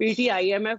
PTIMF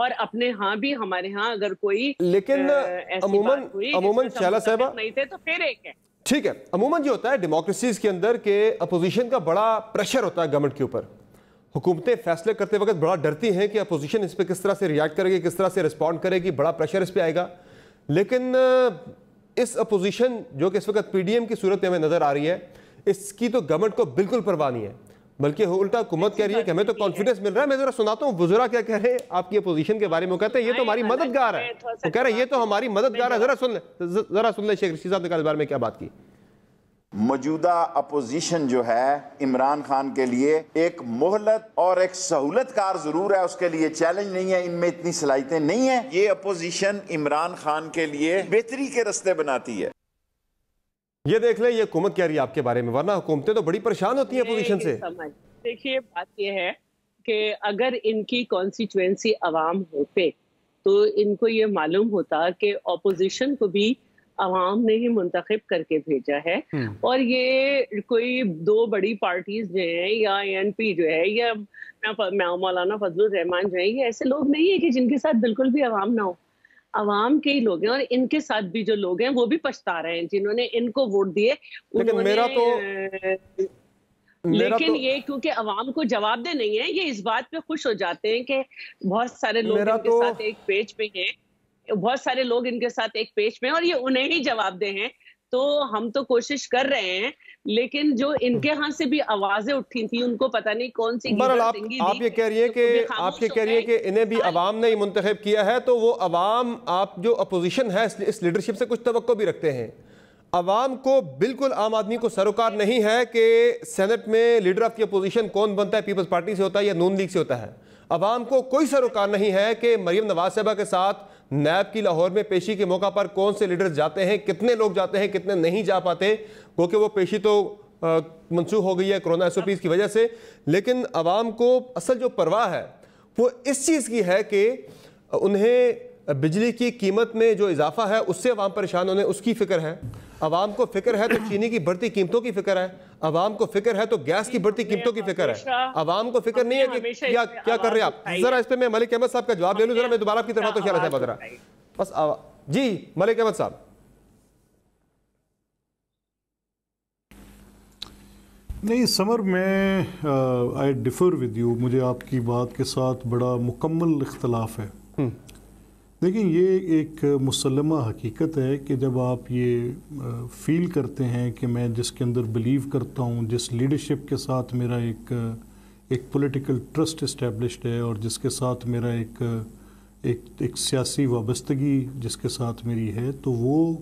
اور اپنے ہاں بھی ہمارے ہاں اگر کوئی لیکن عموماً شہلا صاحبہ نہیں تھے تو پھر ایک ہے. ٹھیک ہے، عموماً یہ ہوتا ہے ڈیموکریسیز کے اندر کہ اپوزیشن کا بڑا پریشر ہوتا ہے گورنمنٹ کے اوپر. حکومتیں فیصلے کرتے وقت بڑا ڈرتی ہیں کہ اپوزیشن اس پہ کس طرح سے ریاکٹ کرے گی، کس طرح سے رسپونڈ کرے گی، بڑا پریشر اس پہ آئے گا. لیکن اس اپوزیشن جو کہ اس وقت پی ڈی ایم کی صورت میں ہمیں نظر آ رہی ہے، اس کی تو گورنمنٹ کو بالکل پرواہ نہیں ہے، بلکہ الٹا حکومت کہہ رہی ہے کہ ہمیں تو کانفیڈنس مل رہا ہے. میں ذرا سناتا ہوں وزراء کیا کہہ رہے ہیں آپ کی اپوزیشن کے بارے میں. وہ کہتے ہیں یہ تو ہماری مددگار ہے، وہ کہہ رہے ہیں یہ تو ہماری مددگار ہے. ذرا سن لیں شیخ رشید صاحب نے اس بارے میں کیا بات کی. موجودہ اپوزیشن جو ہے عمران خان کے لیے ایک مہلت اور ایک سہولت کار ضرور ہے، اس کے لیے چیلنج نہیں ہے، ان میں اتنی صلاحیتیں نہیں ہیں. یہ اپوزیشن عمران خان کے لیے بہتری کے راستے بناتی ہے. یہ دیکھ لیں، یہ حکومت کہہ رہی ہے آپ کے بارے میں، ورنہ حکومتیں تو بڑی پریشان ہوتی ہیں اپوزیشن سے. دیکھیے بات یہ ہے کہ اگر ان کی کانسٹیچوئنسی عوام ہوتے تو ان کو یہ معلوم ہوتا کہ اپوزیشن کو بھی عوام نے ہی منتخب کر کے بھیجا ہے، اور یہ کوئی دو بڑی پارٹیز جو ہیں یا این پی جو ہے یا مولانا فضل الرحمان جو ہیں، یہ ایسے لوگ نہیں ہیں کہ جن کے ساتھ بالکل بھی عوام نہ ہو. عوام کے ہی لوگ ہیں، اور ان کے ساتھ بھی جو لوگ ہیں وہ بھی پچھتا رہے ہیں جنہوں نے ان کو ووٹ دیے. لیکن یہ کیونکہ عوام کو جواب دہ نہیں ہے، یہ اس بات پہ خوش ہو جاتے ہیں کہ بہت سارے لوگ ان کے ساتھ ایک پیج پہ ہیں، بہت سارے لوگ ان کے ساتھ ایک پیج میں، اور یہ انہیں ہی جواب دے ہیں. تو ہم تو کوشش کر رہے ہیں، لیکن جو ان کے ہاں سے بھی آوازیں اٹھی تھیں ان کو پتہ نہیں کون سی آپ یہ کہہ رہی ہیں کہ انہیں بھی عوام نے ہی منتخب کیا ہے، تو وہ عوام آپ جو اپوزیشن ہے اس لیڈرشپ سے کچھ توقع بھی رکھتے ہیں. عوام کو بالکل عام آدمی کو سروکار نہیں ہے کہ سینٹ میں لیڈر آف دی اپوزیشن کون بنتا ہے، پیپلز پارٹی سے ہوتا ہے یا نون لیگ سے ہوتا ہے. عوام کو کوئی سروکار نہیں ہے کہ مریم نواز صاحبہ کے ساتھ نیب کی لاہور میں پیشی کے موقع پر کون سے لیڈرز جاتے ہیں، کتنے لوگ جاتے ہیں، کتنے نہیں جا پاتے، کیونکہ وہ پیشی تو منسوخ ہو گئی ہے کرونا ایس او پیز کی وجہ سے. لیکن عوام کو اصل جو پرواہ ہے وہ اس چیز کی ہے کہ انہیں بجلی کی قیمت میں جو اضافہ ہے اس سے عوام پریشان ہونے، اس کی فکر ہے. عوام کو فکر ہے تو چینی کی بڑھتی قیمتوں کی فکر ہے، عوام کو فکر ہے تو گیس کی بڑھتی قیمتوں کی فکر ہے. عوام کو فکر نہیں ہے کہ کیا کر رہے ہیں آپ. ذرا اس پہ میں ملک احمد صاحب کا جواب لے لوں، ذرا میں دوبارہ آپ کی طرف تو شہلا صاحب ذرا بس. جی ملک احمد صاحب. نہیں سمر، میں آئی ڈیفر ود یو، مجھے آپ کی بات کے ساتھ بڑا مکمل اختلاف ہے. لیکن یہ ایک مسلمہ حقیقت ہے کہ جب آپ یہ فیل کرتے ہیں کہ میں جس کے اندر بلیو کرتا ہوں، جس لیڈرشپ کے ساتھ میرا ایک پولیٹیکل ٹرسٹ اسٹیبلشڈ ہے، اور جس کے ساتھ میرا ایک سیاسی وابستگی جس کے ساتھ میری ہے، تو وہ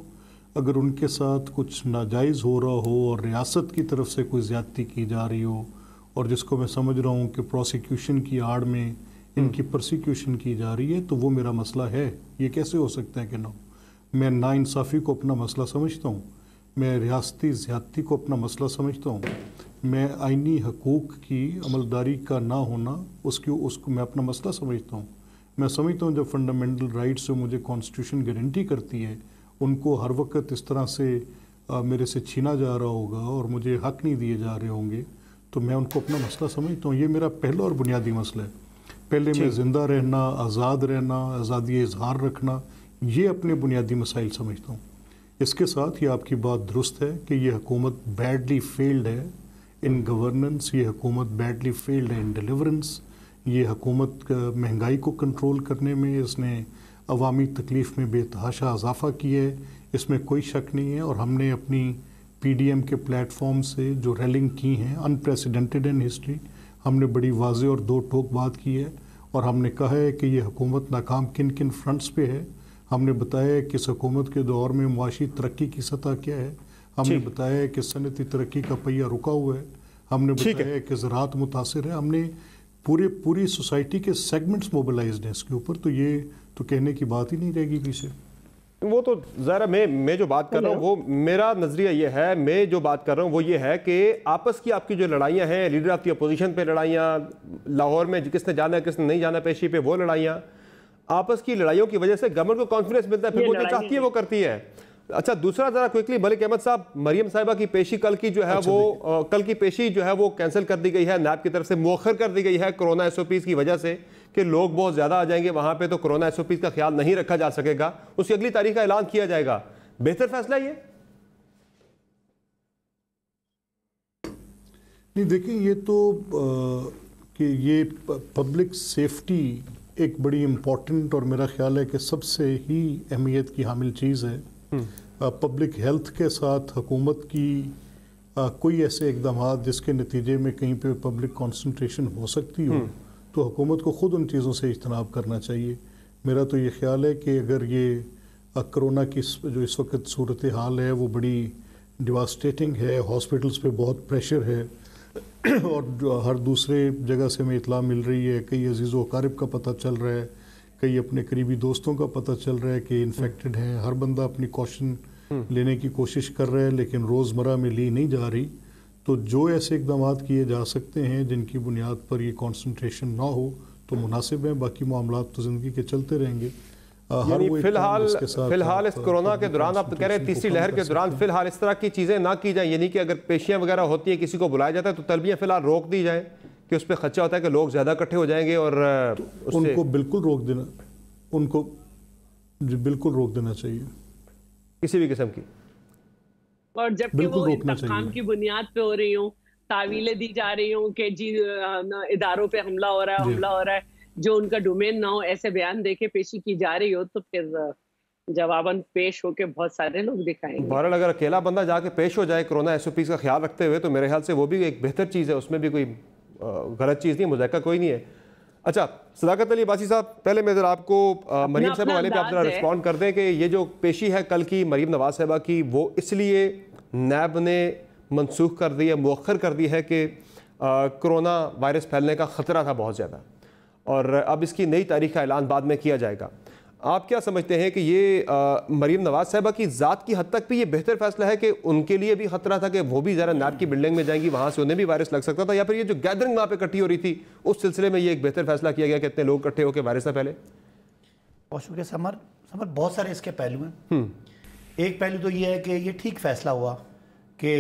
اگر ان کے ساتھ کچھ ناجائز ہو رہا ہو اور ریاست کی طرف سے کوئی زیادتی کی جا رہی ہو، اور جس کو میں سمجھ رہا ہوں کہ پروسیکیوشن کی آڑ میں ان کی پرسیکیوشن کی جا رہی ہے، تو وہ میرا مسئلہ ہے. یہ کیسے ہو سکتا ہے کہ نہ؟ میں ناانصافی کو اپنا مسئلہ سمجھتا ہوں، میں ریاستی زیادتی کو اپنا مسئلہ سمجھتا ہوں، میں آئینی حقوق کی عملداری کا نہ ہونا اس کو میں اپنا مسئلہ سمجھتا ہوں. میں سمجھتا ہوں جب فنڈامنٹل رائٹس جو مجھے کانسٹیٹیوشن گارنٹی کرتی ہے ان کو ہر وقت اس طرح سے میرے سے چھینا جا رہا ہوگا اور مجھے حق نہیں دیے جا رہے ہوں گے، تو میں ان کو اپنا مسئلہ سمجھتا ہوں. یہ میرا پہلا اور بنیادی مسئلہ ہے. پہلے میں زندہ رہنا، آزاد رہنا، آزادی اظہار رکھنا، یہ اپنے بنیادی مسائل سمجھتا ہوں. اس کے ساتھ یہ آپ کی بات درست ہے کہ یہ حکومت بیڈلی فیلڈ ہے ان گورننس، یہ حکومت بیڈلی فیلڈ ہے ان ڈیلیورنس. یہ حکومت مہنگائی کو کنٹرول کرنے میں اس نے عوامی تکلیف میں بے تحاشا اضافہ کیا ہے، اس میں کوئی شک نہیں ہے. اور ہم نے اپنی پی ڈی ایم کے پلیٹ فارم سے جو ریلنگ کی ہیں انپریسیڈنٹڈ ان ہسٹری، ہم نے بڑی واضح اور دو ٹوک بات کی ہے، اور ہم نے کہا ہے کہ یہ حکومت ناکام کن کن فرنٹس پہ ہے. ہم نے بتایا ہے کہ اس حکومت کے دور میں معاشی ترقی کی سطح کیا ہے، ہم نے بتایا ہے کہ صنعتی ترقی کا پہیہ رکا ہوا ہے، ہم نے بتایا ہے کہ زراعت متاثر ہے. ہم نے پوری سوسائٹی کے سیگمنٹس موبلائزڈ ہیں اس کے اوپر. تو یہ تو کہنے کی بات ہی نہیں رہے گی پیچھے. وہ تو ذرا میں جو بات کر رہا ہوں وہ میرا نظریہ یہ ہے، میں جو بات کر رہا ہوں وہ یہ ہے کہ آپس کی آپ کی جو لڑائیاں ہیں، لیڈر آف دی اپوزیشن پہ لڑائیاں، لاہور میں کس نے جانا ہے کس نے نہیں جانا پیشی پہ وہ لڑائیاں، آپس کی لڑائیوں کی وجہ سے گورنمنٹ کو کانفیڈنس ملتا ہے، پھر وہ جو چاہتی ہے وہ کرتی ہے. اچھا دوسرا ذرا کوئکلی ملک احمد صاحب، مریم صاحبہ کی پیشی کل کی پیشی جو ہے وہ کینسل کر دی گئی ہے، نیب کی طرف سے مؤخر کر دی گئی ہے کرونا ایس او پیز کی وجہ سے، کہ لوگ بہت زیادہ آ جائیں گے وہاں پہ تو کورونا ایس او پیز کا خیال نہیں رکھا جا سکے گا, اس کی اگلی تاریخ کا اعلان کیا جائے گا. بہتر فیصلہ یہ نہیں. دیکھیں یہ تو کہ یہ پبلک سیفٹی ایک بڑی امپورٹنٹ اور میرا خیال ہے کہ سب سے ہی اہمیت کی حامل چیز ہے. پبلک ہیلتھ کے ساتھ حکومت کی کوئی ایسے اقدامات جس کے نتیجے میں کہیں پہ پبلک کانسنٹریشن ہو سکتی ہو تو حکومت کو خود ان چیزوں سے اجتناب کرنا چاہیے. میرا تو یہ خیال ہے کہ اگر یہ کرونا کی جو اس وقت صورتحال ہے وہ بڑی ڈیواسٹیٹنگ ہے, ہاسپٹلس پہ بہت پریشر ہے اور ہر دوسرے جگہ سے ہمیں اطلاع مل رہی ہے, کئی عزیز و اقارب کا پتہ چل رہا ہے, کئی اپنے قریبی دوستوں کا پتہ چل رہا ہے کہ انفیکٹڈ ہیں. ہر بندہ اپنی کوشن لینے کی کوشش کر رہا ہے لیکن روزمرہ میں لی نہیں جا رہی. تو جو ایسے اقدامات کیے جا سکتے ہیں جن کی بنیاد پر یہ کانسنٹریشن نہ ہو تو مناسب ہیں, باقی معاملات تو زندگی کے چلتے رہیں گے. یعنی فی الحال اس کورونا کے دوران آپ کہہ رہے ہیں تیسری لہر کے دوران فی الحال اس طرح کی چیزیں نہ کی جائیں, یعنی کہ اگر پیشیاں وغیرہ ہوتی ہیں کسی کو بلایا جاتا ہے تو تلبیاں فی الحال روک دی جائیں کہ اس پہ خدشہ ہوتا ہے کہ لوگ زیادہ اکٹھے ہو جائیں گے اور ان کو بالکل روک دینا, ان کو بالکل روک دینا چاہیے کسی بھی قسم کی. اور جبکہ وہ انتقام کی بنیاد پہ ہو رہی ہوں, تعویلیں دی جا رہی ہوں کہ جی اداروں پہ حملہ ہو رہا ہے جو ان کا ڈومین نہ ہو, ایسے بیان دے کے پیشی کی جا رہی ہو تو پھر جواباً پیش ہو کے بہت سارے لوگ دکھائیں گے. بہرحال اگر اکیلا بندہ جا کے پیش ہو جائے کورونا ایس او پیز کا خیال رکھتے ہوئے تو میرے خیال سے وہ بھی ایک بہتر چیز ہے, اس میں بھی کوئی غلط چیز نہیں, مذائقہ کوئی نہیں ہے. اچھا صداقت علی عباسی صاحب, پہلے میں ذرا آپ کو مریم صاحبہ والے پہ آپ ذرا رسپونڈ کر دیں کہ یہ جو پیشی ہے کل کی مریم نواز صاحبہ کی وہ اس لیے نیب نے منسوخ کر دی ہے, مؤخر کر دی ہے کہ کرونا وائرس پھیلنے کا خطرہ تھا بہت زیادہ اور اب اس کی نئی تاریخ کا اعلان بعد میں کیا جائے گا. آپ کیا سمجھتے ہیں کہ یہ مریم نواز صاحبہ کی ذات کی حد تک بھی یہ بہتر فیصلہ ہے کہ ان کے لیے بھی خطرہ تھا کہ وہ بھی ذرا نیب کی بلڈنگ میں جائیں گی, وہاں سے انہیں بھی وائرس لگ سکتا تھا, یا پھر یہ جو گیدرنگ وہاں پہ اکٹھی ہو رہی تھی اس سلسلے میں یہ ایک بہتر فیصلہ کیا گیا کہ اتنے لوگ اکٹھے ہو کے وائرس نہ پھیلے؟ بہت شکریہ سمر. بہت سارے اس کے پہلو ہیں. ایک پہلو تو یہ ہے کہ یہ ٹھیک فیصلہ ہوا کہ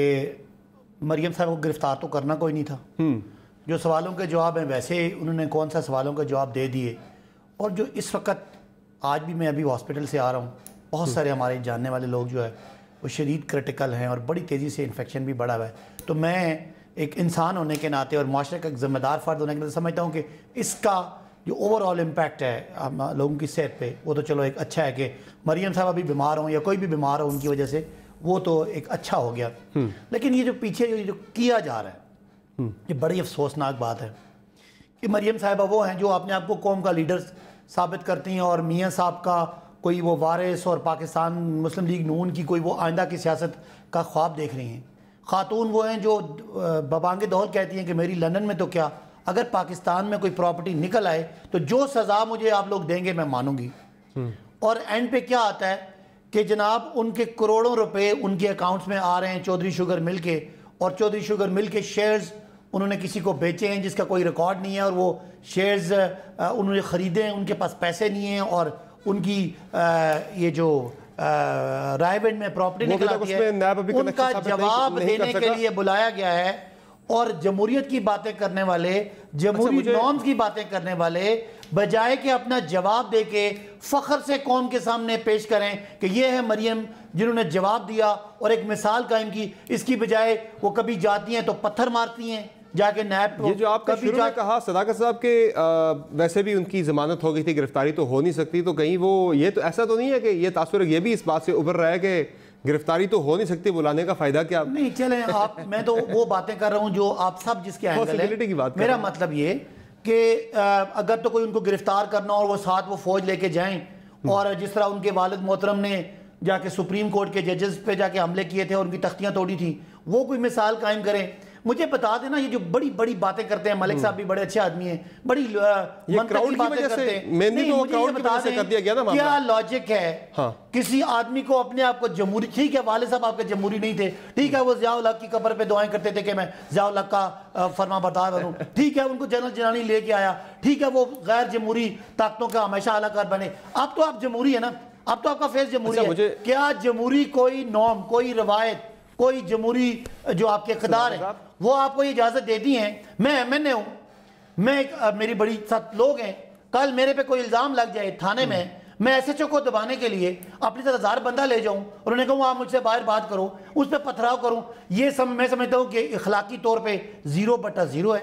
مریم صاحب کو گرفتار تو کرنا کوئی نہیں تھا. جو سوالوں کے جواب ہیں ویسے انہوں نے کون سا سوالوں کے جواب دے دیے, اور جو اس وقت آج بھی میں ابھی ہاسپٹل سے آ رہا ہوں, بہت سارے ہمارے جاننے والے لوگ جو ہے وہ شدید کرٹیکل ہیں اور بڑی تیزی سے انفیکشن بھی بڑھا ہوا ہے. تو میں ایک انسان ہونے کے ناطے اور معاشرے کا ایک ذمہ دار فرد ہونے کے ناطے سمجھتا ہوں کہ اس کا جو اوور آل امپیکٹ ہے لوگوں کی صحت پہ وہ تو چلو ایک اچھا ہے کہ مریم صاحب ابھی بیمار ہوں یا کوئی بھی بیمار ہو ان کی وجہ سے, وہ تو ایک اچھا ہو گیا. لیکن یہ جو پیچھے جو کیا جا رہا ہے یہ بڑی افسوسناک بات ہے کہ مریم صاحبہ وہ ہیں جو اپنے آپ کو قوم کا لیڈر ثابت کرتی ہیں اور میاں صاحب کا کوئی وہ وارث اور پاکستان مسلم لیگ نون کی کوئی وہ آئندہ کی سیاست کا خواب دیکھ رہی ہیں. خاتون وہ ہیں جو ببانگ دول کہتی ہیں کہ میری لندن میں تو کیا, اگر پاکستان میں کوئی پراپرٹی نکل آئے تو جو سزا مجھے آپ لوگ دیں گے میں مانوں گی. اور اینڈ پہ کیا آتا ہے کہ جناب ان کے کروڑوں روپے ان کے اکاؤنٹس میں آ رہے ہیں چودھری شوگر مل کے, اور چودھری شوگر مل کے شیئرز انہوں نے کسی کو بیچے ہیں جس کا کوئی ریکارڈ نہیں ہے, اور وہ شیئرز انہوں نے خریدے ہیں, ان کے پاس پیسے نہیں ہیں, اور ان کی یہ جو رائے بینڈ میں پراپرٹی نکل آتی ہے ان کا جواب دینے کے لیے بلایا گیا ہے. اور جمہوریت کی باتیں کرنے والے, جمہوری نارمز کی باتیں کرنے والے بجائے کہ اپنا جواب دے کے فخر سے قوم کے سامنے پیش کریں کہ یہ ہے مریم جنہوں نے جواب دیا اور ایک مثال قائم کی, اس کی بجائے وہ کبھی جاتی ہیں تو پتھر مارتی ہیں جا کے نیب. یہ جو آپ نے شروع میں کہا صداقت صاحب کہ ویسے بھی ان کی ضمانت ہو گئی تھی, گرفتاری تو ہو نہیں سکتی, تو کہیں وہ یہ تو ایسا تو نہیں ہے کہ یہ تاثر یہ بھی اس بات سے ابھر رہا ہے کہ گرفتاری تو ہو نہیں سکتی, بلانے کا فائدہ کیا؟ نہیں چلیں آپ, میں تو وہ باتیں کر رہا ہوں جو آپ سب جس کے اینگل ہے. میرا مطلب یہ کہ اگر تو کوئی ان کو گرفتار کرنا اور وہ ساتھ وہ فوج لے کے جائیں, اور جس طرح ان کے والد محترم نے جا کے سپریم کورٹ کے ججز پہ جا کے حملے کیے تھے اور ان کی تختیاں توڑی تھیں, وہ کوئی مثال قائم کریں. مجھے بتا دینا یہ جو بڑی بڑی باتیں کرتے ہیں, ملک صاحب بھی بڑے اچھے آدمی ہیں, بڑی منطقی باتیں کرتے ہیں, نہیں مجھے یہ بتا دیں کیا لاجک ہے کسی آدمی کو اپنے آپ کو جمہوری, ٹھیک ہے والد صاحب آپ کے جمہوری نہیں تھے, ٹھیک ہے وہ ضیاء الحق کی قبر پہ دعائیں کرتے تھے کہ میں ضیاء الحق کا فرما بردار بنوں, ٹھیک ہے ان کو جنرل جنانی لے کے آیا, ٹھیک ہے وہ غیر جمہوری طاقتوں کا ہمیشہ اعلیٰ کار بنے. اب تو آپ جمہوری ہے نا, اب تو آپ کا فیس جمہوری ہے. کیا جمہوری کوئی نارم, کوئی روایت, کوئی جمہوری جو آپ کے اقتدار ہیں وہ آپ کو یہ اجازت دیتی ہیں؟ میں ایم این اے ہوں, میں میری بڑی ساتھ لوگ ہیں, کل میرے پہ کوئی الزام لگ جائے تھانے میں ایس ایچ او کو دبانے کے لیے اپنی طرح 1000 بندہ لے جاؤں اور انہیں کہوں آپ مجھ سے باہر بات کرو، اس پہ پتھراؤ کروں، یہ میں سمجھتا ہوں کہ اخلاقی طور پہ 0/0 ہے.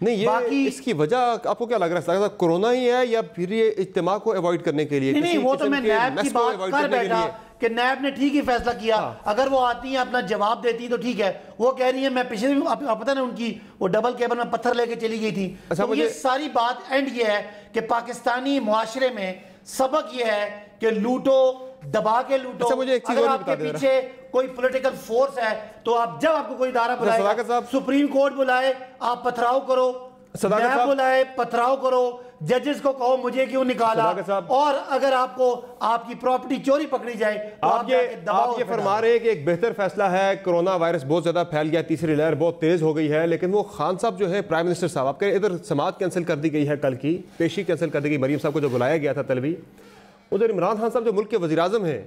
نہیں یہ اس کی وجہ آپ کو کیا لگ رہا ہے؟ کرونا ہی ہے یا پھر یہ اجتماع کو ایوائڈ کرنے کے لیے؟ نہیں وہ تو میں نیب کی بات کر بیٹھا کہ نیب نے ٹھیک ہی فیصلہ کیا. اگر وہ آتی ہیں اپنا جواب دیتی ہیں تو ٹھیک ہے. وہ کہہ رہی ہیں میں پچھلے آپ پتہ نا ان کی وہ ڈبل کیبل میں پتھر لے کے چلی گئی تھی. تو یہ ساری بات اینڈ یہ ہے کہ پاکستانی معاشرے میں سبق یہ ہے کہ لوٹو، دبا کے لوٹو. اگر آپ کے پیچھے کوئی پولیٹیکل فورس ہے تو آپ جب آپ کو کوئی ادارہ بلائے، سپریم کورٹ بلائے آپ پتھراؤ کرو، نیب بلائے پتھراؤ کرو، ججز کو کہو مجھے کیوں نکالا، اور اگر آپ کو آپ کی پراپرٹی چوری پکڑی جائے آپ یہ فرما رہے ہیں کہ ایک بہتر فیصلہ ہے. کرونا وائرس بہت زیادہ پھیل گیا، تیسری لہر بہت تیز ہو گئی ہے، لیکن وہ خان صاحب جو ہے پرائم منسٹر صاحب، آپ کے ادھر سماعت کینسل کر دی گئی ہے، کل کی پیشی کینسل کر دی گئی مریم صاحب کو جو بلایا گیا تھا طلبی. ادھر عمران خان صاحب جو ملک کے وزیر اعظم ہیں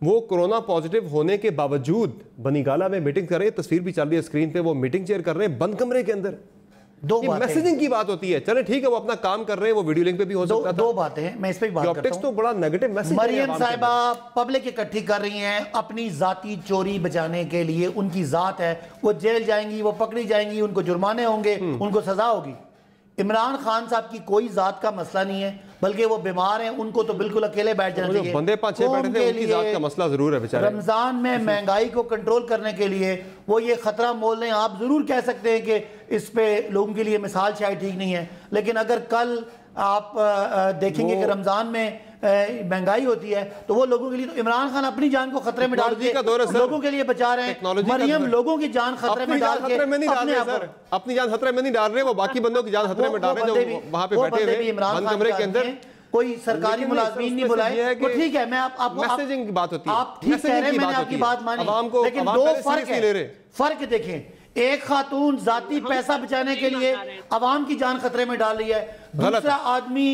وہ کرونا پازیٹیو ہونے کے باوجود بنی گالہ میں میٹنگ کر رہے ہیں. تصویر بھی چل رہی ہے اسکرین پہ، وہ میٹنگ چیئر کر رہے ہیں بند کمرے کے اندر. میسیجنگ کی بات ہوتی ہے، چلے ٹھیک ہے وہ اپنا کام کر رہے ہیں، وہ ویڈیو لنک پہ بھی ہو سکتا تھا. دو باتیں ہیں میں اس پہ بات کرتا ہوں. تو بڑا نیگیٹو میسیج مریم صاحبہ پبلک اکٹھی کر رہی ہیں اپنی ذاتی چوری بچانے کے لیے. ان کی ذات ہے، وہ جیل جائیں گی، وہ پکڑی جائیں گی، ان کو جرمانے ہوں گے، ان کو سزا ہوگی. عمران خان صاحب کی کوئی ذات کا مسئلہ نہیں ہے، بلکہ وہ بیمار ہیں، ان کو تو بالکل اکیلے بیٹھ جانا چاہیے. بندے 5-6 بیٹھے تھے، ان کی ذات کا مسئلہ ضرور ہے بیچارے. رمضان میں مہنگائی کو کنٹرول کرنے کے لیے وہ یہ خطرہ مول لیں. آپ ضرور کہہ سکتے ہیں کہ اس پہ لوگوں کے لیے مثال شاید ٹھیک نہیں ہے، لیکن اگر کل آپ دیکھیں گے کہ رمضان میں مہنگائی ہوتی ہے تو وہ لوگوں کے لیے، تو عمران خان اپنی جان کو خطرے میں ڈال کے لوگوں کے لیے بچا رہے ہیں. مریم لوگوں کی جان خطرے میں ڈال کے اپنی جان خطرے میں نہیں ڈال رہے، وہ باقی بندوں کی جان خطرے میں ڈال رہے ہیں جو وہاں پہ بیٹھے ہوئے بند کمرے کے اندر. کوئی سرکاری ملازمین نہیں بلائے تو ٹھیک ہے. میں آپ میسیجنگ کی بات ہوتی ہے، آپ ٹھیک کہہ رہے ہیں، میں نے آپ کی بات مانی، لیکن دو فرق ہے. فرق دیکھیں، ایک خاتون ذاتی پیسہ بچانے کے لیے عوام کی جان خطرے میں ڈال رہی ہے، دوسرا آدمی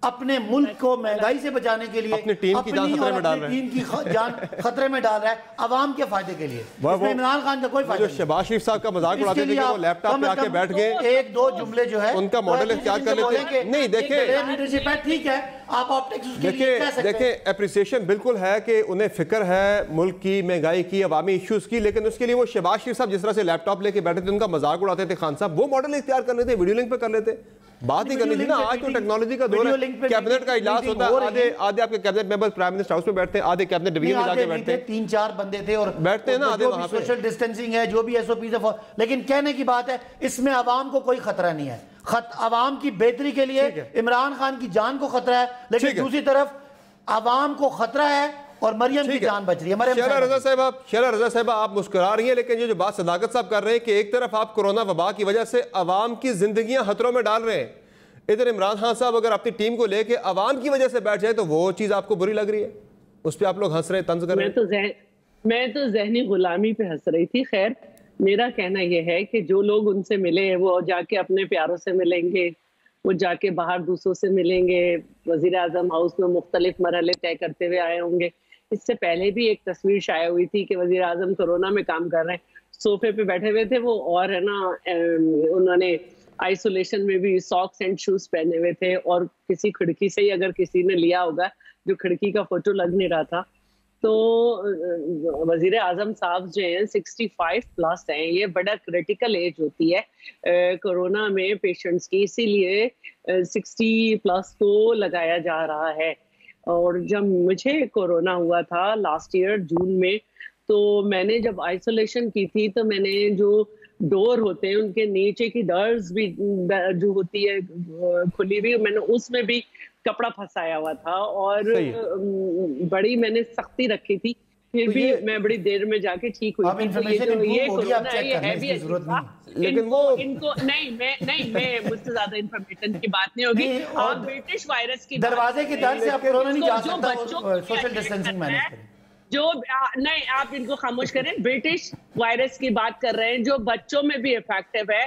اپنے ملک کو مہنگائی سے بچانے کے لیے اپنی ٹیم کی جان خطرے میں ڈال رہا ہے، ٹیم کی جان خطرے میں ڈال رہا ہے عوام کے فائدے کے لیے. اس میں عمران خان کا کوئی فائدہ نہیں. شہباز شریف صاحب کا مذاق اڑاتے تھے کہ وہ لیپ ٹاپ پہ آ کے بیٹھ گئے، ایک دو جملے جو ہے ان کا ماڈل اختیار کر لیتے. نہیں لیڈرشپ ہے، ٹھیک ہے، آپ آپٹکس اس کے لیے کہہ سکتے ہیں. دیکھیں اپریسیشن بالکل ہے کہ انہیں فکر ہے ملک کی مہنگائی کی، عوامی ایشوز کی، لیکن اس کے لیے وہ شہباز شریف صاحب جس طرح سے لیپ ٹاپ لے کے بیٹھے تھے، ان کا مذاق اڑاتے تھے خان صاحب، وہ ماڈل اختیار کر لیتے، ویڈیو لنک پہ کر لیتے. بات ہی کرنی تھی نا. آج تو ٹیکنالوجی کا دور ہے، کیبنٹ کا اجلاس ہوتا ہے، آدھے آپ کے کیبنٹ ممبر پرائم منسٹر ہاؤس میں بیٹھتے ہیں، آدھے کیبنٹ ڈویژن میں جا کے بیٹھتے ہیں. 3-4 بندے تھے اور بیٹھتے ہیں نا آدھے وہاں پہ. سوشل ڈسٹینسنگ ہے، جو بھی ایس او پیز ہے، لیکن کہنے کی بات ہے اس میں عوام کو کوئی خطرہ نہیں ہے. عوام کی بہتری کے لیے عمران خان کی جان کو خطرہ ہے، لیکن دوسری طرف عوام کو خطرہ ہے اور مریم کی جان بچ رہی ہے. شیلہ رضا صاحبہ آپ مسکرا رہی ہیں، لیکن یہ جو بات صداقت صاحب کر رہے ہیں کہ ایک طرف آپ کرونا وبا کی وجہ سے عوام کی زندگیاں خطروں میں ڈال رہے ہیں، ادھر عمران خان صاحب اگر اپنی ٹیم کو لے کے عوام کی وجہ سے بیٹھ جائے تو وہ چیز آپ کو بری لگ رہی ہے، اس پہ آپ لوگ ہنس رہے ہیں، طنز کر رہے ہیں. میں تو ذہنی غلامی پہ ہنس رہی تھی. خیر میرا کہنا یہ ہے کہ جو لوگ ان سے ملے وہ جا کے اپنے پیاروں سے ملیں گے، وہ جا کے باہر دوسروں سے ملیں گے. وزیر اعظم ہاؤس میں مختلف مرحلے طے کرتے ہوئے آئے ہوں گے. اس سے پہلے بھی ایک تصویر شائع ہوئی تھی کہ وزیر اعظم کورونا میں کام کر رہے ہیں، صوفے پہ بیٹھے ہوئے تھے وہ، اور ہے نا انہوں نے آئسولیشن میں بھی ساکس اینڈ شوز پہنے ہوئے تھے، اور کسی کھڑکی سے ہی اگر کسی نے لیا ہوگا جو کھڑکی کا فوٹو لگ نہیں رہا تھا. تو وزیر اعظم صاحب جو ہیں 65 پلس ہیں، یہ بڑا کریٹیکل ایج ہوتی ہے کورونا میں پیشنٹس کی، اسی لیے 60 پلس کو لگایا جا رہا ہے. اور جب مجھے کورونا ہوا تھا لاسٹ ایئر جون میں، تو میں نے جب آئسولیشن کی تھی تو میں نے جو ڈور ہوتے ہیں ان کے نیچے کی ڈرز بھی جو ہوتی ہے کھلی ہوئی، میں نے اس میں بھی کپڑا پھنسایا ہوا تھا اور بڑی میں نے سختی رکھی تھی، پھر بھی میں بڑی دیر میں جا کے ٹھیک ہوئی. لیکن وہ ان کو نہیں میں مجھ سے زیادہ انفارمیشن کی بات نہیں ہوگی. آپ برٹش وائرس کی دروازے کے در سے آپ کورونا نہیں جا سکتا، سوشل ڈسٹینسنگ مینیج کریں. جو نہیں آپ ان کو خاموش کریں. برٹش وائرس کی بات کر رہے ہیں جو بچوں میں بھی افیکٹو ہے.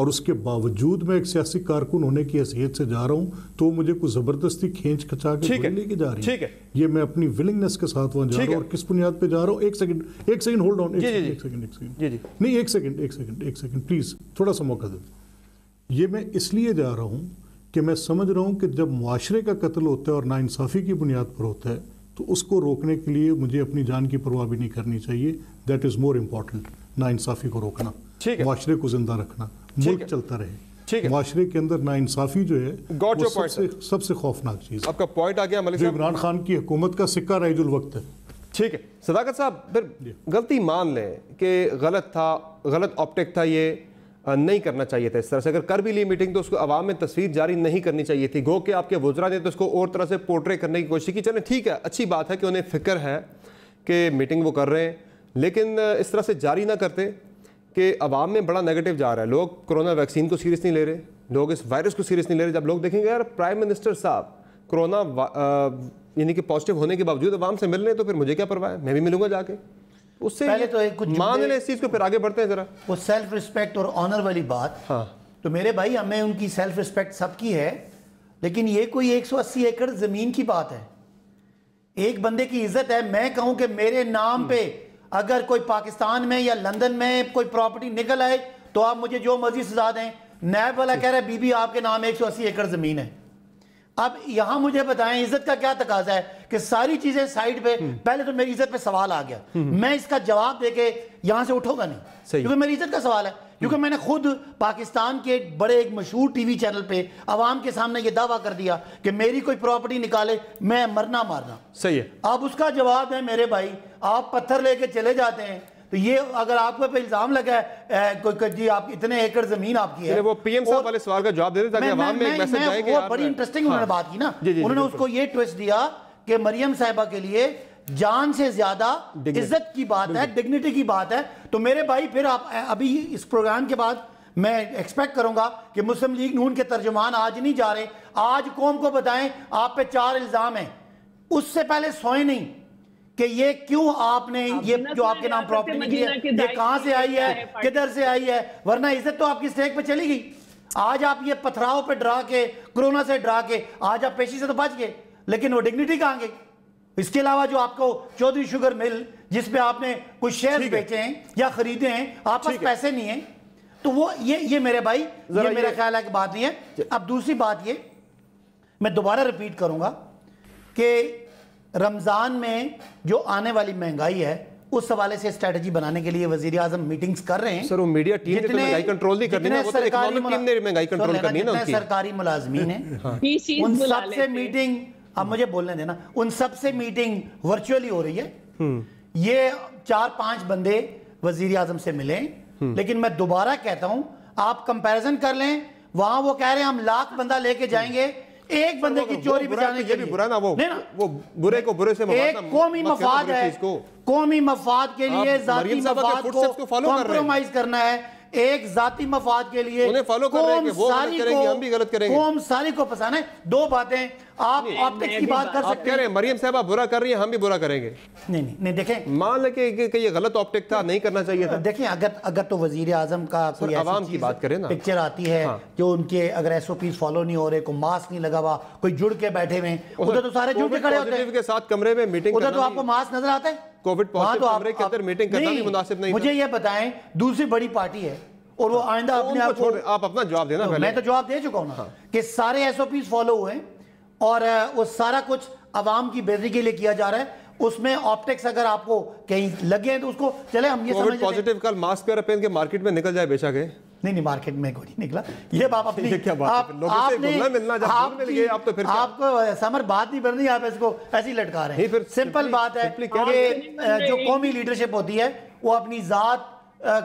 اور اس کے باوجود میں ایک سیاسی کارکن ہونے کی حیثیت سے جا رہا ہوں تو وہ مجھے کوئی زبردستی کھینچ کھچا کے لے کے جا رہی ہے. یہ میں اپنی ولنگنس کے ساتھ وہاں جا رہا ہوں. اور کس بنیاد پہ جا رہا ہوں؟ ایک سیکنڈ ہولڈ آن. نہیں ایک سیکنڈ پلیز تھوڑا سا موقع دیں. یہ میں اس لیے جا رہا ہوں کہ میں سمجھ رہا ہوں کہ جب معاشرے کا قتل ہوتا ہے اور ناانصافی کی بنیاد پر ہوتا ہے تو اس کو روکنے کے لیے مجھے اپنی جان کی پرواہ بھی نہیں کرنی چاہیے. That is more important. ناانصافی کو روکنا, معاشرے کو زندہ رکھنا, ملک چلتا رہے. معاشرے کے اندر ناانصافی جو ہے وہ سب سے خوفناک چیز. آپ کا پوائنٹ آ گیا ملک صاحب. عمران خان کی حکومت کا سکہ رائج الوقت ہے. ٹھیک ہے صداقت صاحب, پھر غلطی مان لیں کہ غلط تھا, غلط آپٹک تھا, یہ نہیں کرنا چاہیے تھا اس طرح سے. اگر کر بھی لی میٹنگ تو اس کو عوام میں تصویر جاری نہیں کرنی چاہیے تھی. گو کہ آپ کے وزراء نے تو اس کو اور طرح سے پورٹرے کرنے کی کوشش کی. چلیں ٹھیک ہے, اچھی بات ہے کہ انہیں فکر ہے کہ میٹنگ وہ کر رہے ہیں, لیکن اس طرح سے جاری نہ کرتے کہ عوام میں بڑا نیگیٹو جا رہا ہے. لوگ کرونا ویکسین کو سیریس نہیں لے رہے, لوگ اس وائرس کو سیریس نہیں لے رہے. جب لوگ دیکھیں گے یار پرائم منسٹر صاحب کرونا یعنی کہ پازیٹیو ہونے کے باوجود عوام سے مل رہے ہیں, تو پھر مجھے کیا پرواہ ہے, میں بھی ملوں گا جا کے. اس سے پہلے تو کچھ مان لیں اس چیز کو, پھر آگے بڑھتے ہیں ذرا. وہ سیلف رسپیکٹ اور آنر والی بات, ہاں تو میرے بھائی ہمیں ان کی سیلف رسپیکٹ سب کی ہے, لیکن یہ کوئی 180 ایکڑ زمین کی بات ہے. ایک بندے کی عزت ہے. میں کہوں کہ میرے نام پہ اگر کوئی پاکستان میں یا لندن میں کوئی پراپرٹی نکل آئے تو آپ مجھے جو مرضی سزا دیں. نیب والا کہہ رہا ہے بی بی آپ کے نام 180 ایکڑ زمین ہے. اب یہاں مجھے بتائیں عزت کا کیا تقاضا ہے کہ ساری چیزیں سائیڈ پہ. پہلے تو میری عزت پہ سوال آ گیا, میں اس کا جواب دے کے یہاں سے اٹھوں گا نہیں, کیونکہ میری عزت کا سوال ہے. کیونکہ میں نے خود پاکستان کے بڑے ایک مشہور ٹی وی چینل پہ عوام کے سامنے یہ دعویٰ کر دیا کہ میری کوئی پراپرٹی نکالے میں مرنا مارنا. صحیح ہے. اب اس کا جواب ہے میرے بھائی آپ پتھر لے کے چلے جاتے ہیں, تو یہ اگر آپ کو پہ الزام لگا ہے جی آپ اتنے ایکڑ زمین آپ کی ہے, وہ پی ایم صاحب والے سوال کا جواب دے دیں تاکہ عوام میں ایک میسج جائے کہ بڑی انٹرسٹنگ انہوں نے بات کی نا. انہوں نے اس کو یہ ٹویسٹ دیا کہ مریم صاحبہ کے لیے جان سے زیادہ عزت کی بات ہے, ڈگنیٹی کی بات ہے. تو میرے بھائی پھر آپ ابھی اس پروگرام کے بعد میں ایکسپیکٹ کروں گا کہ مسلم لیگ نون کے ترجمان آج نہیں جا رہے, آج قوم کو بتائیں آپ پہ 4 الزام ہیں. اس سے پہلے سوئیں نہیں کہ یہ کیوں آپ نے یہ جو آپ کے نام پراپرٹی نکلی ہے یہ کہاں سے آئی ہے, کدھر سے آئی ہے, ورنہ عزت تو آپ کی اسٹیک پہ چلی گئی. آج آپ یہ پتھراؤ پہ ڈرا کے, کرونا سے ڈرا کے آج آپ پیشی سے تو بچ گئے, لیکن وہ ڈگنیٹی کہاں گئی؟ اس کے علاوہ جو آپ کو چودھری شوگر مل جس پہ آپ نے کچھ شیئر بیچے ہیں یا خریدے ہیں, آپ پاس پیسے نہیں ہیں, تو وہ یہ میرے بھائی یہ میرا خیال ہے کہ بات نہیں ہے. اب دوسری بات یہ میں دوبارہ ریپیٹ کروں گا کہ رمضان میں جو آنے والی مہنگائی ہے اس حوالے سے اسٹریٹجی بنانے کے لیے وزیر اعظم میٹنگز کر رہے ہیں. سر وہ میڈیا ٹیم نے تو مہنگائی کنٹرول نہیں کرنی نا, وہ تو اکنامک ٹیم نے مہنگائی کنٹرول کرنی ہے نا. جتنے سرکاری ملازمین ہیں ان سب سے میٹنگ, اب مجھے بولنے دینا, ان سب سے میٹنگ ورچولی ہو رہی ہے. یہ 4-5 بندے وزیر اعظم سے ملے, لیکن میں دوبارہ کہتا ہوں آپ کمپیریزن کر لیں. وہاں وہ کہہ رہے ہیں ہم 1,00,000 بندہ لے کے جائیں گے ایک بندے کی چوری بچانے کے لیے. وہ برے کو برے سے ایک قومی مفاد ہے, قومی مفاد کے لیے ذاتی مفاد کو کمپرومائز کرنا ہے. ایک ذاتی مفاد کے لیے قوم ساری کو پسانا ہے. 2 باتیں آپ آپٹکس کی بات کر سکتے ہیں. مریم صاحبہ برا کر رہی ہیں, ہم بھی برا کریں گے. نہیں دیکھیں, مان لیں کہ یہ غلط آپٹک تھا, نہیں کرنا چاہیے تھا. دیکھیں اگر تو وزیر اعظم کا کوئی عوام کی بات کریں نا, پکچر آتی ہے جو ان کے اگر ایس او پیز فالو نہیں ہو رہے, کوئی ماسک نہیں لگا ہوا, کوئی جڑ کے بیٹھے ہوئے, ادھر تو سارے جڑ کے کھڑے ہوتے ہیں کے ساتھ کمرے میں میٹنگ, ادھر تو آپ کو ماسک نظر آتا ہے. کووڈ پازیٹیو کمرے کے اندر میٹنگ کرنا بھی مناسب نہیں. مجھے یہ بتائیں دوسری بڑی پارٹی ہے اور وہ آئندہ اپنے آپ کو, آپ اپنا جواب دینا. میں تو جواب دے چکا ہوں نا کہ سارے ایس او پیز فالو ہوئے اور وہ سارا کچھ عوام کی بہتری کے لیے کیا جا رہا ہے. اس میں آپٹکس اگر آپ کو کہیں لگے ہیں تو اس کو چلے ہم یہ سمجھتے ہیں پازیٹیو کل ماسک پہ پہن کے مارکیٹ میں نکل جائے بیچا گئے. نہیں مارکیٹ میں کوئی نہیں نکلا. یہ بات اپنی آپ کو سمر بات نہیں بننی, آپ اس کو ایسی لٹکا رہے ہیں. سمپل بات ہے کہ جو قومی لیڈرشپ ہوتی ہے وہ اپنی ذات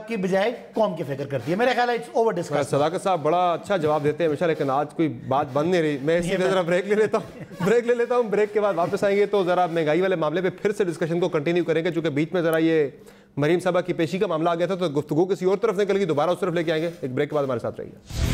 کی بجائے قوم کی فکر کرتی ہے. میرا خیال ہے اٹس اوور ڈسکس. صداقت صاحب بڑا اچھا جواب دیتے ہیں ہمیشہ, لیکن آج کوئی بات بن نہیں رہی. میں اسی ذرا بریک لے لیتا ہوں. بریک کے بعد واپس آئیں گے تو ذرا مہنگائی والے معاملے پہ پھر سے ڈسکشن کو کنٹینیو کریں گے, چونکہ بیچ میں ذرا یہ مریم صاحبہ کی پیشی کا معاملہ آ گیا تھا تو گفتگو کسی اور طرف نکل گئی. دوبارہ اس طرف لے کے آئیں گے. ایک بریک کے بعد ہمارے ساتھ رہیے.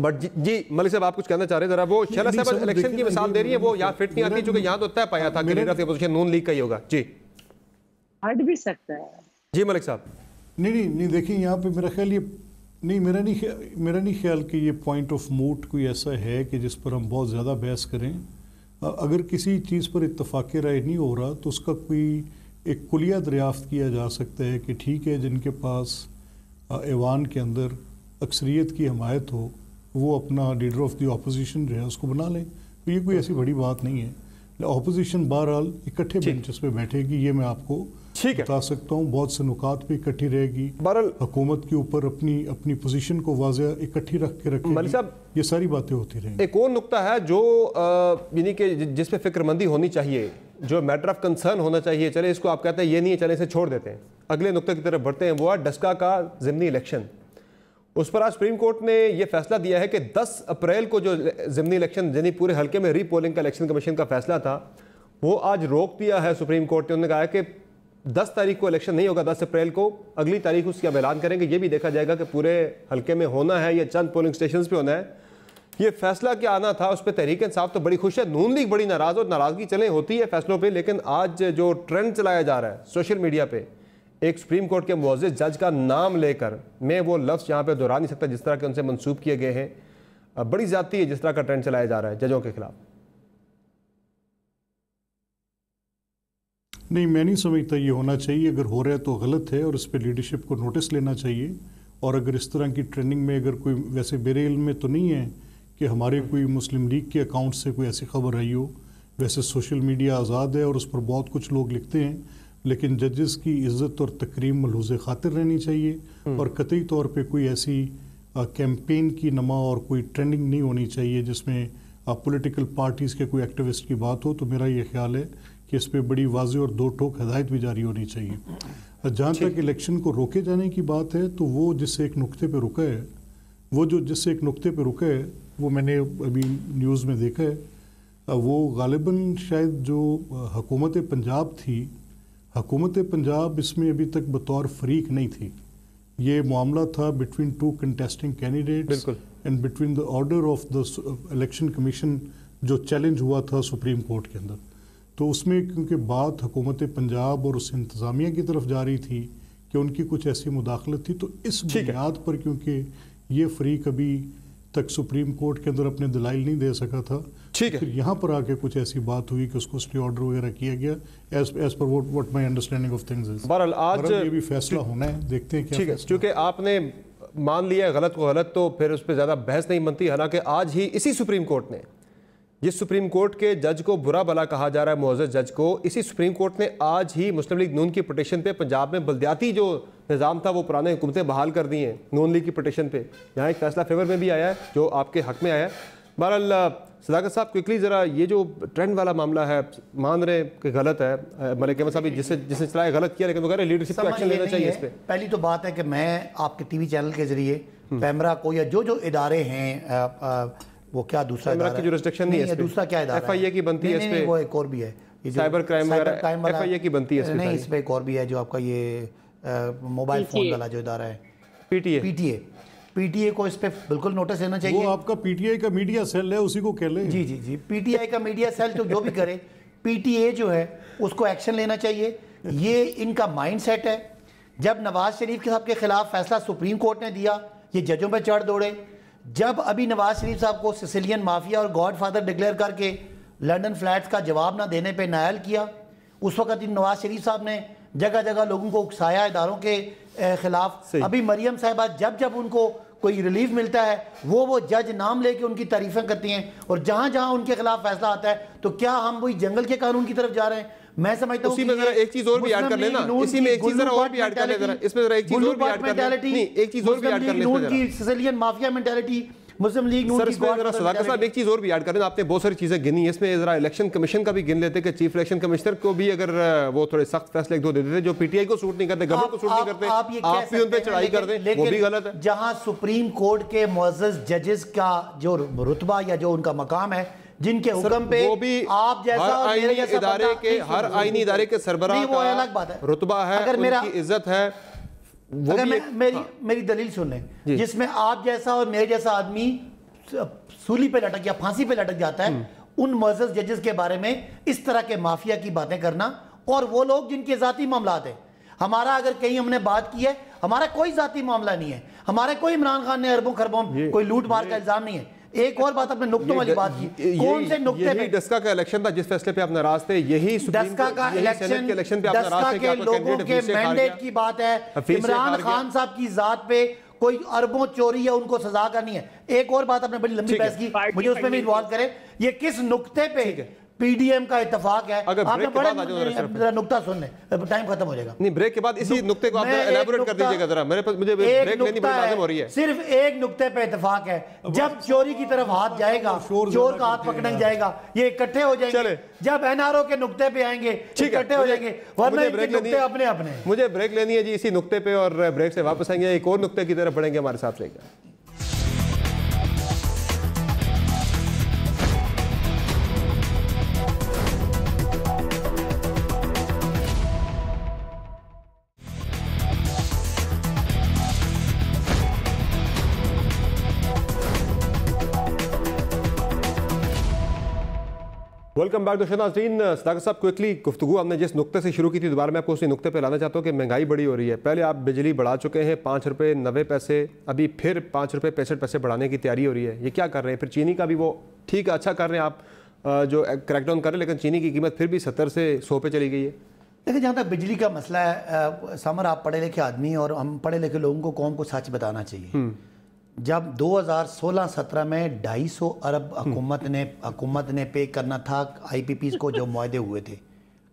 بٹ جی ملک صاحب آپ کچھ کہنا چاہ رہے ہیں ذرا؟ وہ شہلا صاحب الیکشن کی مثال دے رہی ہے، وہ یہاں فٹ نہیں آتی چونکہ یہاں تو طے پایا تھا کہ leader of opposition Noon League کا ہی ہوگا. جی ہٹ بھی سکتا ہے. جی ملک صاحب. نہیں دیکھیں یہاں پہ میرا خیال یہ نہیں، میرا نہیں خیال کہ یہ پوائنٹ آف موٹ کوئی ایسا ہے کہ جس پر ہم بہت زیادہ بحث کریں. اگر کسی چیز پر اتفاق رائے نہیں ہو رہا تو اس کا کوئی ایک کلیہ دریافت کیا جا سکتا ہے کہ ٹھیک ہے جن کے پاس ایوان کے اندر اکثریت کی حمایت ہو وہ اپنا لیڈر آف دی اپوزیشن جو ہے اس کو بنا لیں. تو یہ کوئی ایسی بڑی بات نہیں ہے. اپوزیشن بہرحال اکٹھے بینچز پہ بیٹھے گی، یہ میں آپ کو بتا سکتا ہوں. بہت سے نکات پہ اکٹھی رہے گی، حکومت کے اوپر اپنی پوزیشن کو واضح اکٹھی رکھ کے رکھے گی. یہ ساری باتیں ہوتی رہیں گی. ایک اور نقطہ ہے جو یعنی کہ جس پہ فکر مندی ہونی چاہیے، جو میٹر آف کنسرن ہونا چاہیے، چلے اس کو آپ کہتے ہیں یہ نہیں ہے، چلے اسے چھوڑ دیتے ہیں، اگلے نقطے کی طرف بڑھتے ہیں، وہ ہے ڈسکا کا ضمنی الیکشن. اس پر آج سپریم کورٹ نے یہ فیصلہ دیا ہے کہ 10 اپریل کو جو ضمنی الیکشن یعنی پورے حلقے میں ری پولنگ کا الیکشن کمیشن کا فیصلہ تھا وہ آج روک دیا ہے سپریم کورٹ نے. انہوں نے کہا ہے کہ 10 تاریخ کو الیکشن نہیں ہوگا، 10 اپریل کو اگلی تاریخ اس کا اعلان کریں گے. یہ بھی دیکھا جائے گا کہ پورے حلقے میں ہونا ہے یا چند پولنگ سٹیشنز پہ ہونا ہے. یہ فیصلہ کیا آنا تھا اس پہ تحریک انصاف تو بڑی خوش ہے، نون لیگ بڑی ناراض، اور ناراضگی چلیں ہوتی ہے فیصلوں پہ. لیکن آج جو ٹرینڈ چلایا جا رہا ہے سوشل میڈیا پہ ایک سپریم کورٹ کے معزز جج کا نام لے کر، میں وہ لفظ یہاں پہ دہرا نہیں سکتا جس طرح کے ان سے منسوب کیے گئے ہیں، بڑی زیادتی ہے جس طرح کا ٹرینڈ چلایا جا رہا ہے ججوں کے خلاف. نہیں میں نہیں سمجھتا یہ ہونا چاہیے. اگر ہو رہا ہے تو غلط ہے اور اس پہ لیڈرشپ کو نوٹس لینا چاہیے. اور اگر اس طرح کی ٹرینڈنگ میں اگر کوئی ویسے میرے علم میں تو نہیں ہے کہ ہمارے کوئی مسلم لیگ کے اکاؤنٹ سے کوئی ایسی خبر آئی ہو. ویسے سوشل میڈیا آزاد ہے اور اس پر بہت کچھ لوگ لکھتے ہیں، لیکن ججز کی عزت اور تکریم ملحوظ خاطر رہنی چاہیے اور قطعی طور پہ کوئی ایسی کیمپین کی نما اور کوئی ٹرینڈنگ نہیں ہونی چاہیے جس میں پولیٹیکل پارٹیز کے کوئی ایکٹیوسٹ کی بات ہو. تو میرا یہ خیال ہے کہ اس پہ بڑی واضح اور دو ٹوک ہدایت بھی جاری ہونی چاہیے. جہاں تک الیکشن کو روکے جانے کی بات ہے تو وہ جس سے ایک نقطے پہ رکا ہے، وہ میں نے ابھی نیوز میں دیکھا ہے، وہ غالباً شاید جو حکومت پنجاب تھی، حکومت پنجاب اس میں ابھی تک بطور فریق نہیں تھی. یہ معاملہ تھا between 2 contesting candidates and between the order of the election commission جو چیلنج ہوا تھا سپریم کورٹ کے اندر. تو اس میں کیونکہ بات حکومت پنجاب اور اس انتظامیہ کی طرف جا رہی تھی کہ ان کی کچھ ایسی مداخلت تھی، تو اس بنیاد پر کیونکہ یہ فریق ابھی تک سپریم کورٹ کے اندر اپنے دلائل نہیں دے سکا تھا، پھر یہاں پر آ کے کچھ ایسی بات ہوئی کہ اس کو اسٹے آرڈر وغیرہ کیا گیا as per what my understanding of things is. بہرحال آج یہ بھی فیصلہ ہونا ہے، دیکھتے ہیں کیا ٹھیک ہے. چونکہ آپ نے مان لیا غلط کو غلط تو پھر اس پہ زیادہ بحث نہیں بنتی. حالانکہ آج ہی اسی سپریم کورٹ نے، جس سپریم کورٹ کے جج کو برا بلا کہا جا رہا ہے معزز جج کو، اسی سپریم کورٹ نے آج ہی مسلم لیگ نون کی پٹیشن پہ پنجاب میں بلدیاتی جو نظام تھا وہ پرانے حکومتیں بحال کر دی ہیں نون لیگ کی پٹیشن پہ. یہاں ایک فیصلہ فیور میں بھی آیا ہے جو آپ کے حق میں آیا ہے. بہرحال صداقت صاحب کوئکلی ذرا یہ جو ٹرینڈ والا معاملہ ہے، مان رہے کہ غلط ہے، ملک احمد صاحب جس نے چلایا غلط کیا، لیکن وہ کہہ رہے لیڈرشپ کو ایکشن لینا چاہیے اس پہ. پہلی تو بات ہے کہ میں آپ کے ٹی وی چینل کے ذریعے پیمرا کو یا جو ادارے ہیں، وہ کیا دوسرا ادارہ کی جورسڈکشن نہیں ہے، دوسرا کیا ادارہ ایف آئی اے کی بنتی ہے اس پہ، وہ ایک اور بھی ہے سائبر کرائم وغیرہ ایف آئی اے کی بنتی ہے اس پہ. نہیں اس پہ ایک اور بھی ہے جو آپ کا یہ موبائل فون والا جو ادارہ ہے پی ٹی اے کو اس پہ بالکل نوٹس لینا چاہیے. وہ آپ کا پی ٹی آئی کا میڈیا سیل ہے، اسی کو کہہ لیں. جی پی ٹی آئی کا میڈیا سیل تو جو بھی کرے، پی ٹی اے جو ہے اس کو ایکشن لینا چاہیے. یہ ان کا مائنڈ سیٹ ہے. جب نواز شریف صاحب کے خلاف فیصلہ سپریم کورٹ نے دیا، یہ ججوں پہ چڑھ دوڑے. جب ابھی نواز شریف صاحب کو سسیلین مافیا اور گاڈ فادر ڈکلیئر کر کے لنڈن فلیٹس کا جواب نہ دینے پہ نائل کیا، اس وقت نواز شریف صاحب نے جگہ جگہ لوگوں کو اکسایا اداروں کے خلاف. ابھی مریم صاحبہ جب ان کو کوئی ریلیف ملتا ہے وہ جج نام لے کے ان کی تعریفیں کرتی ہیں، اور جہاں جہاں ان کے خلاف فیصلہ آتا ہے تو کیا ہم وہی جنگل کے قانون کی طرف جا رہے ہیں؟ میں سمجھتا ہوں اسی میں ذرا ایک چیز اور بھی ایڈ کر لینا، اسی میں ایک چیز ذرا اور بھی ایڈ کر لے، ذرا اس میں ذرا ایک چیز اور بھی ایڈ کر لے. نہیں ایک چیز اور بھی ایڈ کر لے نون کی سسیلین مافیا مینٹیلٹی، مسلم لیگ نون کی صداقت صاحب ایک چیز اور بھی ایڈ کریں. آپ نے بہت ساری چیزیں گنی، اس میں ذرا الیکشن کمیشن کا بھی گن لیتے کہ چیف الیکشن کمشنر کو بھی اگر وہ تھوڑے سخت فیصلے ایک دو دے دیتے جو پی ٹی آئی کو سوٹ نہیں کرتے، گورنمنٹ کو سوٹ نہیں کرتے، آپ بھی ان پہ چڑھائی کر دیں، وہ بھی غلط ہے. جہاں سپریم کورٹ کے معزز ججز کا جو رتبہ یا جو ان کا مقام ہے، جن کے حکم پہ آپ جیسا ہر آئینی ادارے کے سربراہ کا رتبہ ہے، ان کی عزت ہے. اگر میری دلیل سن لیں، جس میں آپ جیسا اور میرے جیسا آدمی سولی پہ لٹک یا پھانسی پہ لٹک جاتا ہے، ان معزز ججز کے بارے میں اس طرح کے مافیا کی باتیں کرنا، اور وہ لوگ جن کے ذاتی معاملات ہیں. ہمارا اگر کہیں ہم نے بات کی ہے، ہمارا کوئی ذاتی معاملہ نہیں ہے، ہمارے کوئی عمران خان نے اربوں خربوں کوئی لوٹ مار کا الزام نہیں ہے. ایک اور بات اپنے نقطوں والی بات کی، کون سے نقطے پہ؟ یہی ڈسکا کا الیکشن تھا جس فیصلے پہ آپ ناراض تھے، یہی ڈسکا کا الیکشن، ڈسکا کے لوگوں کے مینڈیٹ کی بات ہے. عمران خان صاحب کی ذات پہ کوئی اربوں چوری ہے، ان کو سزا کرنی ہے. ایک اور بات اپنے بڑی لمبی بحث کی، مجھے اس میں بھی انوالو کرے، یہ کس نقطے پہ پی ڈی ایم کا اتفاق ہے؟ آپ نے بڑے نقطہ سن لیں، ٹائم ختم ہو جائے گا. نہیں، بریک کے بعد اسی نقطے کو آپ ایلیبوریٹ کر دیجئے گا ذرا، مجھے بریک لینی بڑی لازم ہو رہی ہے. صرف ایک نقطے پہ اتفاق ہے، جب چوری کی طرف ہاتھ جائے گا، چور کا ہاتھ پکڑنے جائے گا، یہ اکٹھے ہو جائیں گے. جب این آر او کے نقطے پہ آئیں گے اکٹھے ہو جائیں گے، ورنہ ان کے نقطے اپنے اپنے. مجھے بریک لینی ہے جی اسی نقطے پہ، اور بریک سے واپس آئیں گے، ایک اور نقطے کی طرف بڑھیں گے. ہمارے ساتھ رہے گا. ویلکم بیک دوستو ناظرین. صداقت صاحب کوئکلی گفتگو ہم نے جس نقطے سے شروع کی تھی دوبارہ میں آپ کو اسی نقطے پہ لانا چاہتا ہوں کہ مہنگائی بڑی ہو رہی ہے. پہلے آپ بجلی بڑھا چکے ہیں 5 روپے 90 پیسے، ابھی پھر 5 روپے 65 پیسے بڑھانے کی تیاری ہو رہی ہے. یہ کیا کر رہے ہیں؟ پھر چینی کا بھی وہ ٹھیک ہے اچھا کر رہے ہیں آپ جو کریک ڈاؤن کر رہے ہیں، لیکن چینی کی قیمت پھر بھی 70 سے 100 پہ چلی گئی ہے. دیکھیں جہاں تک بجلی کا مسئلہ ہے، سامر آپ پڑھے لکھے آدمی، اور ہم پڑھے لکھے لوگوں کو قوم کو سچ بتانا چاہیے. جب 2016-17 میں 250 ارب حکومت نے پے کرنا تھا آئی پی پیز کو جو معاہدے ہوئے تھے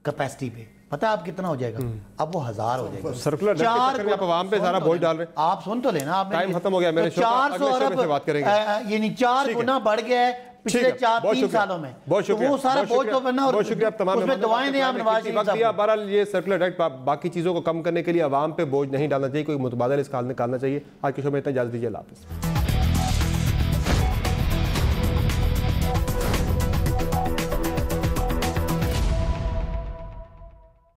کیپیسٹی پہ، پتہ آپ کتنا ہو جائے گا؟ اب وہ 1000 ہو جائے گا. سرکولر ڈیٹ کے چکر میں آپ عوام پہ سارا بوجھ ڈال رہے ہیں. آپ سن تو لینا، آپ ٹائم ختم ہو گیا، میرے 400 ارب یعنی 4 گنا بڑھ گیا ہے پچھلے 3 سالوں میں. بہت شکریہ، وہ سارا بوجھ تو بننا، اور بہت شکریہ آپ تمام. اس میں دعائیں دیں آپ نواز شریف صاحب. بہرحال یہ سرکولر ڈیٹ باقی چیزوں کو کم کرنے کے لیے عوام پہ بوجھ نہیں ڈالنا چاہیے، کوئی متبادل اس کا حل نکالنا چاہیے. آج کے شو میں اتنا اجازت دیجیے، اللہ حافظ.